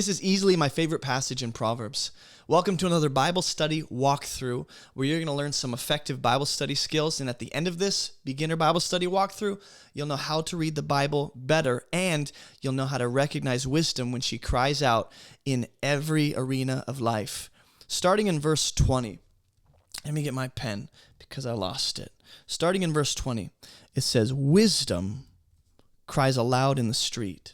This is easily my favorite passage in Proverbs. Welcome to another Bible study walkthrough where you're going to learn some effective Bible study skills. And at the end of this beginner Bible study walkthrough, you'll know how to read the Bible better and you'll know how to recognize wisdom when she cries out in every arena of life. Starting in verse 20. Let me get my pen because I lost it. Starting in verse 20, it says, "Wisdom cries aloud in the street."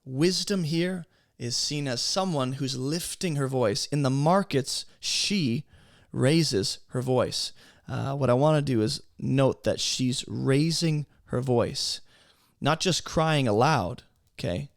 Wisdom here is seen as someone who's lifting her voice. In the markets, she raises her voice. What I want to do is note that she's raising her voice, not just crying aloud, okay,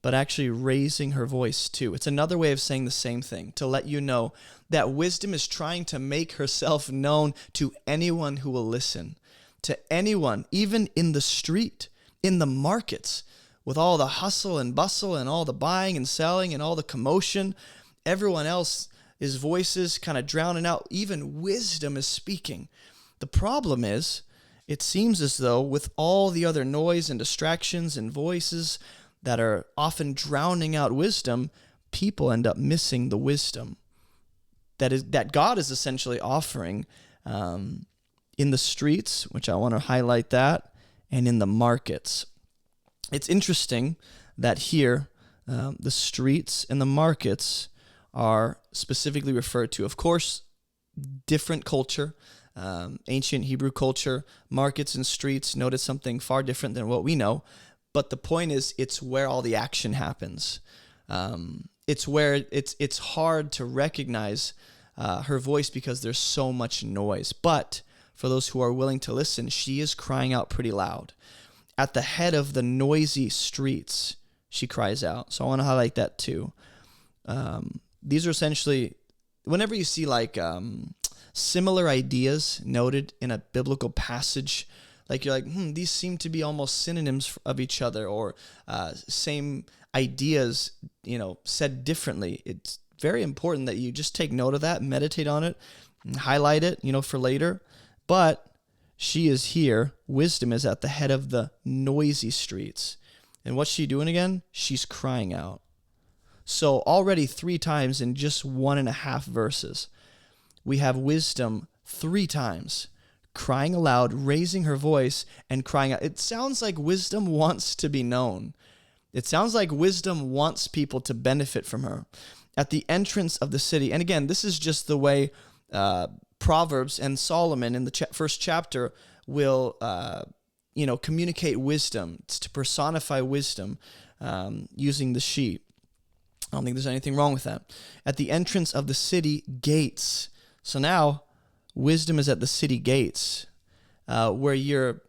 but actually raising her voice too. It's another way of saying the same thing, to let you know that wisdom is trying to make herself known to anyone who will listen, to anyone, even in the street, in the markets, with all the hustle and bustle and all the buying and selling and all the commotion. Everyone else's voices kind of drowning out. Even wisdom is speaking. The problem is, it seems as though with all the other noise and distractions and voices that are often drowning out wisdom, people end up missing the wisdom that God is essentially offering in the streets, which I want to highlight that, and in the markets. It's interesting that here, the streets and the markets are specifically referred to. Of course, different culture, ancient Hebrew culture, markets and streets noted something far different than what we know. But the point is, it's where all the action happens. It's where it's hard to recognize her voice because there's so much noise. But for those who are willing to listen, she is crying out pretty loud. At the head of the noisy streets, she cries out. So I want to highlight that too. These are essentially, whenever you see like similar ideas noted in a biblical passage, like you're like, these seem to be almost synonyms of each other, or same ideas, said differently. It's very important that you just take note of that, meditate on it, and highlight it, for later. But she is here. Wisdom is at the head of the noisy streets. And what's she doing again? She's crying out. So already 3 times in just 1.5 verses, we have wisdom 3 times, crying aloud, raising her voice, and crying out. It sounds like wisdom wants to be known. It sounds like wisdom wants people to benefit from her. At the entrance of the city, and again, this is just the way Proverbs and Solomon in the first chapter will, communicate wisdom, to personify wisdom using the sheep. I don't think there's anything wrong with that. At the entrance of the city gates. So now, wisdom is at the city gates, where you're,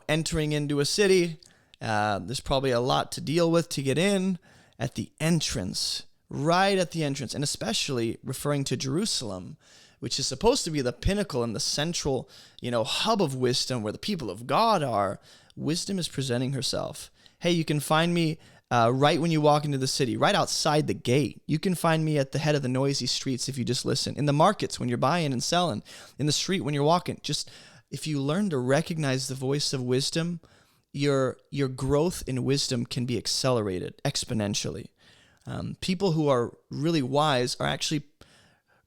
entering into a city. There's probably a lot to deal with to get in. At the entrance, right at the entrance, and especially referring to Jerusalem, which is supposed to be the pinnacle and the central, hub of wisdom where the people of God are. Wisdom is presenting herself. Hey, you can find me right when you walk into the city, right outside the gate. You can find me at the head of the noisy streets if you just listen. In the markets when you're buying and selling. In the street when you're walking. Just if you learn to recognize the voice of wisdom, your growth in wisdom can be accelerated exponentially. People who are really wise are actually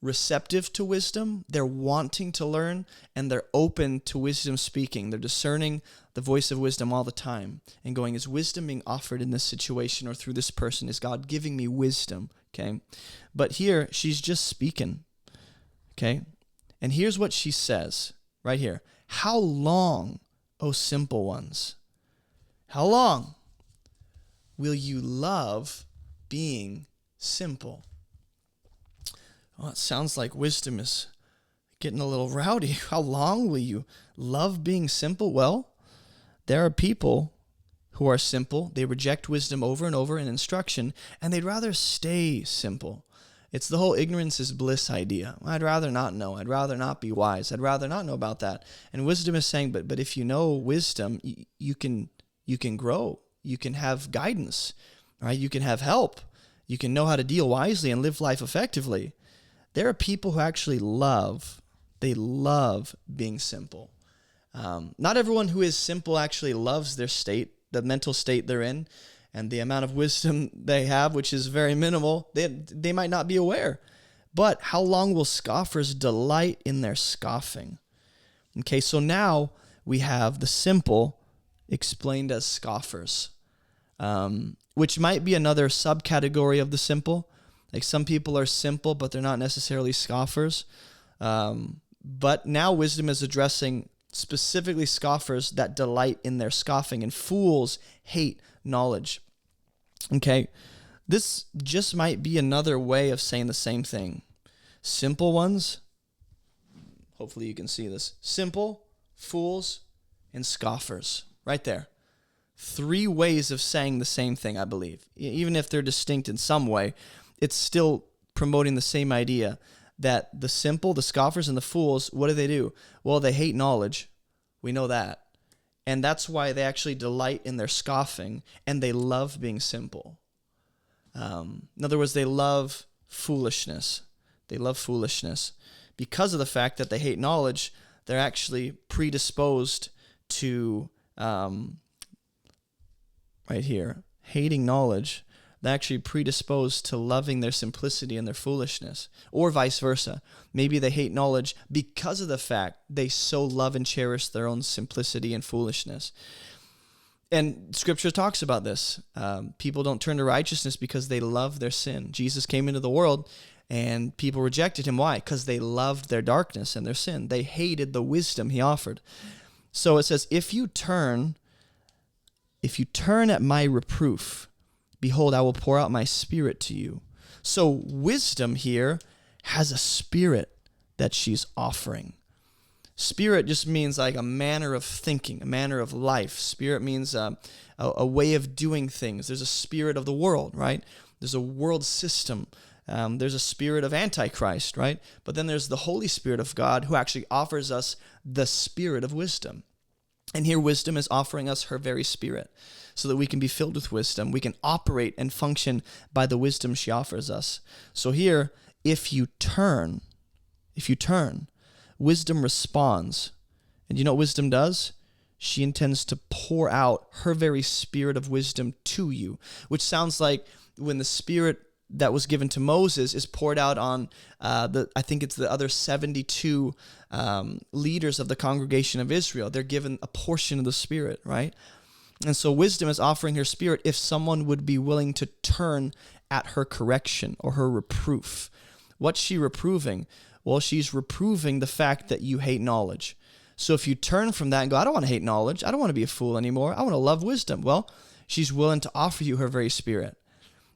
receptive to wisdom. They're wanting to learn, and they're open to wisdom speaking. They're discerning the voice of wisdom all the time and going, is wisdom being offered in this situation or through this person? Is God giving me wisdom? Okay. But here, she's just speaking. Okay. And here's what she says right here. How long, O simple ones? How long will you love being simple? Well, it sounds like wisdom is getting a little rowdy. How long will you love being simple? Well, there are people who are simple. They reject wisdom over and over in instruction, and they'd rather stay simple. It's the whole ignorance is bliss idea. I'd rather not know. I'd rather not be wise. I'd rather not know about that. And wisdom is saying, but if you know wisdom, you can grow. You can have guidance, right? You can have help. You can know how to deal wisely and live life effectively. There are people who actually love being simple. Not everyone who is simple actually loves their state, the mental state they're in. and the amount of wisdom they have, which is very minimal, they might not be aware. But how long will scoffers delight in their scoffing? Okay, so now we have the simple explained as scoffers, which might be another subcategory of the simple. Like some people are simple, but they're not necessarily scoffers. But now wisdom is addressing specifically scoffers that delight in their scoffing, and fools hate knowledge. Okay, this just might be another way of saying the same thing. Simple ones, hopefully you can see this. Simple, fools, and scoffers. Right there. 3 ways of saying the same thing, I believe. Even if they're distinct in some way, it's still promoting the same idea that the simple, the scoffers, and the fools, what do? Well, they hate knowledge. We know that. And that's why they actually delight in their scoffing, and they love being simple. In other words, they love foolishness. They love foolishness. Because of the fact that they hate knowledge, they're actually predisposed to, right here, hating knowledge. They're actually predisposed to loving their simplicity and their foolishness, or vice versa. Maybe they hate knowledge because of the fact they so love and cherish their own simplicity and foolishness. And Scripture talks about this. People don't turn to righteousness because they love their sin. Jesus came into the world and people rejected him. Why? Because they loved their darkness and their sin. They hated the wisdom he offered. So it says, if you turn at my reproof, behold, I will pour out my spirit to you. So wisdom here has a spirit that she's offering. Spirit just means like a manner of thinking, a manner of life. Spirit means a way of doing things. There's a spirit of the world, right? There's a world system. There's a spirit of Antichrist, right? But then there's the Holy Spirit of God who actually offers us the spirit of wisdom. And here wisdom is offering us her very spirit so that we can be filled with wisdom. We can operate and function by the wisdom she offers us. So here, if you turn, wisdom responds. And you know what wisdom does? She intends to pour out her very spirit of wisdom to you, which sounds like when the spirit that was given to Moses is poured out on I think it's the other 72 leaders of the congregation of Israel. They're given a portion of the Spirit, right? And so wisdom is offering her spirit if someone would be willing to turn at her correction or her reproof. What's she reproving? Well, she's reproving the fact that you hate knowledge. So if you turn from that and go, I don't want to hate knowledge. I don't want to be a fool anymore. I want to love wisdom. Well, she's willing to offer you her very spirit.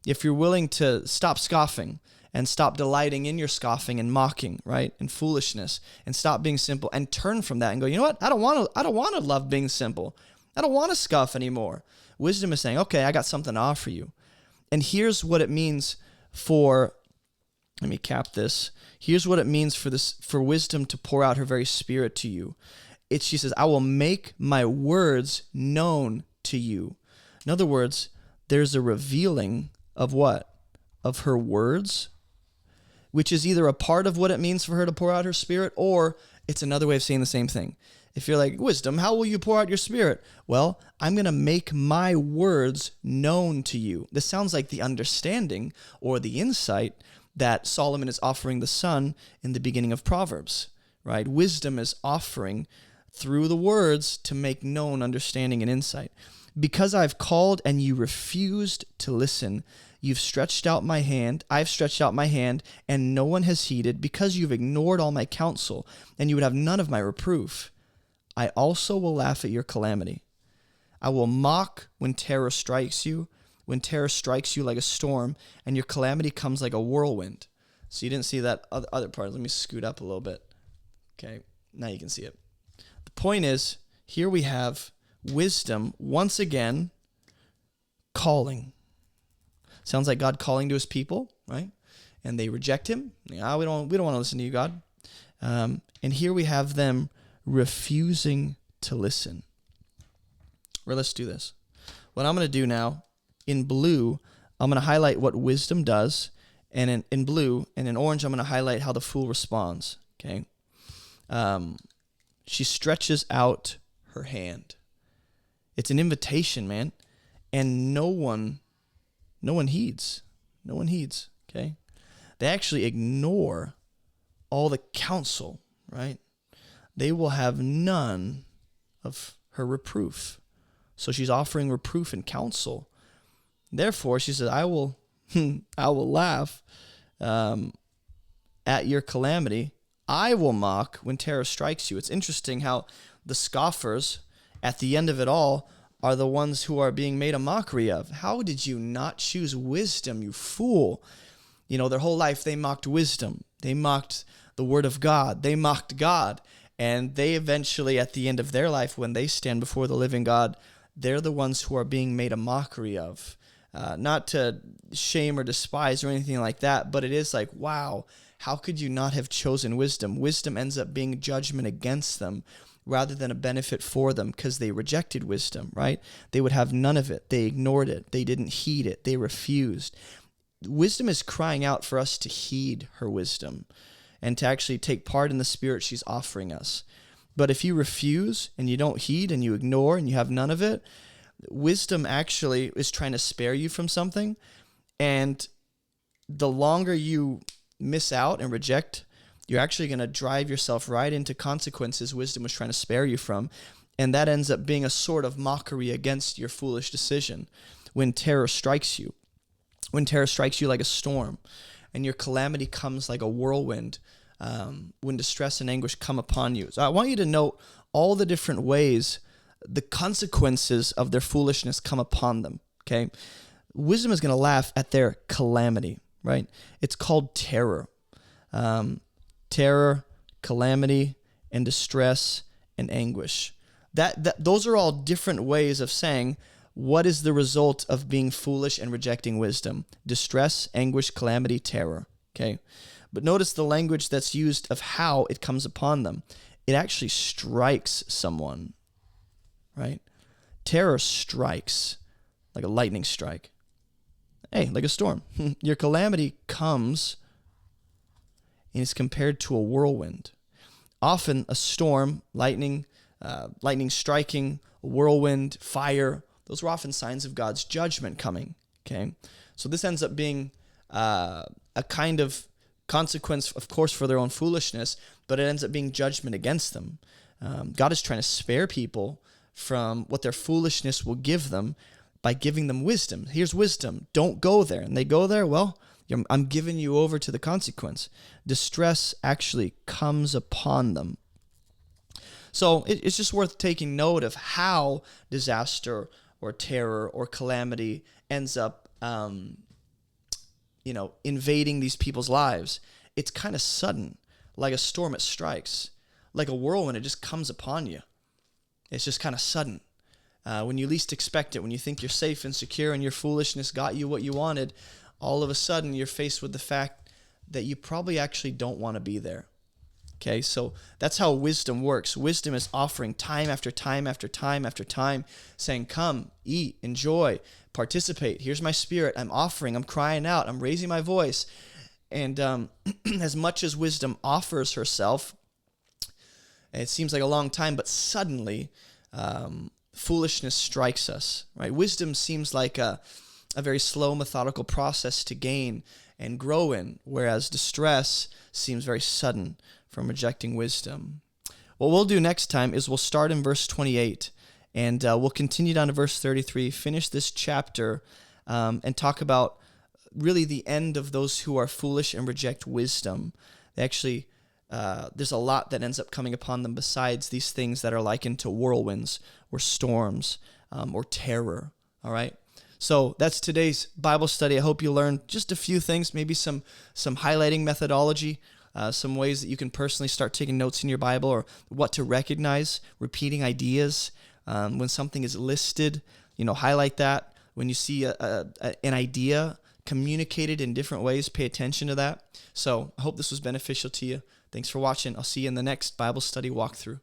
If you're willing to stop scoffing and stop delighting in your scoffing and mocking, right, and foolishness, and stop being simple and turn from that and go, you know what? I don't want to love being simple. I don't want to scoff anymore. Wisdom is saying, okay, I got something to offer you. And here's what it means for, let me cap this. Here's what it means for wisdom to pour out her very spirit to you. She says, I will make my words known to you. In other words, there's a revealing of what? Of her words, which is either a part of what it means for her to pour out her spirit, or it's another way of saying the same thing. If you're like, wisdom, how will you pour out your spirit? Well, I'm going to make my words known to you. This sounds like the understanding or the insight that Solomon is offering the son in the beginning of Proverbs, right? Wisdom is offering through the words to make known understanding and insight. Because I've called and you refused to listen, I've stretched out my hand, and no one has heeded, because you've ignored all my counsel, and you would have none of my reproof. I also will laugh at your calamity. I will mock when terror strikes you like a storm, and your calamity comes like a whirlwind. So you didn't see that other part. Let me scoot up a little bit. Okay, now you can see it. The point is, here we have wisdom once again calling. Sounds like God calling to his people, right? And they reject him. We don't want to listen to you, God. And here we have them refusing to listen. Well, let's do this. What I'm going to do now, in blue, I'm going to highlight what wisdom does, and in blue, and in orange, I'm going to highlight how the fool responds, okay? She stretches out her hand. It's an invitation, man. and no one heeds. No one heeds, okay? They actually ignore all the counsel, right? They will have none of her reproof. So she's offering reproof and counsel. Therefore, she says, I will laugh at your calamity. I will mock when terror strikes you. It's interesting how the scoffers at the end of it all are the ones who are being made a mockery of. How did you not choose wisdom, you fool? You know, their whole life they mocked wisdom. They mocked the word of God. They mocked God. And they eventually, at the end of their life, when they stand before the living God, they're the ones who are being made a mockery of. Not to shame or despise or anything like that, but it is like, wow, how could you not have chosen wisdom? Wisdom ends up being judgment against them rather than a benefit for them because they rejected wisdom, right? They would have none of it. They ignored it. They didn't heed it. They refused. Wisdom is crying out for us to heed her wisdom and to actually take part in the spirit she's offering us. But if you refuse and you don't heed and you ignore and you have none of it, wisdom actually is trying to spare you from something. And the longer you miss out and reject, you're actually going to drive yourself right into consequences wisdom was trying to spare you from. And that ends up being a sort of mockery against your foolish decision when terror strikes you. When terror strikes you like a storm and your calamity comes like a whirlwind, when distress and anguish come upon you. So I want you to note all the different ways the consequences of their foolishness come upon them, okay? Wisdom is going to laugh at their calamity, right? It's called terror. Terror, calamity, and distress and anguish. Those are all different ways of saying what is the result of being foolish and rejecting wisdom. Distress, anguish, calamity, terror, okay? But notice the language that's used of how it comes upon them. It actually strikes someone, right? Terror strikes like a lightning strike. Hey, like a storm. Your calamity comes and is compared to a whirlwind. Often a storm, lightning striking, a whirlwind, fire, those were often signs of God's judgment coming, okay? So this ends up being a kind of consequence, of course, for their own foolishness, but it ends up being judgment against them. God is trying to spare people from what their foolishness will give them by giving them wisdom. Here's wisdom. Don't go there. And they go there, well, I'm giving you over to the consequence. Distress actually comes upon them. So it's just worth taking note of how disaster or terror or calamity ends up invading these people's lives. It's kind of sudden, like a storm it strikes. Like a whirlwind, it just comes upon you. It's just kind of sudden. When you least expect it, when you think you're safe and secure and your foolishness got you what you wanted, all of a sudden you're faced with the fact that you probably actually don't want to be there. Okay, so that's how wisdom works. Wisdom is offering time after time after time after time, saying, come, eat, enjoy, participate. Here's my spirit. I'm offering, I'm crying out, I'm raising my voice. And as much as wisdom offers herself, it seems like a long time, but suddenly foolishness strikes us, right? Wisdom seems like a very slow, methodical process to gain and grow in, whereas distress seems very sudden from rejecting wisdom. What we'll do next time is we'll start in verse 28, and we'll continue down to verse 33, finish this chapter, and talk about really the end of those who are foolish and reject wisdom. They actually, there's a lot that ends up coming upon them besides these things that are likened to whirlwinds or storms or terror, all right? So that's today's Bible study. I hope you learned just a few things, maybe some highlighting methodology, some ways that you can personally start taking notes in your Bible, or what to recognize, repeating ideas. When something is listed, highlight that. When you see an idea communicated in different ways, pay attention to that. So I hope this was beneficial to you. Thanks for watching. I'll see you in the next Bible study walkthrough.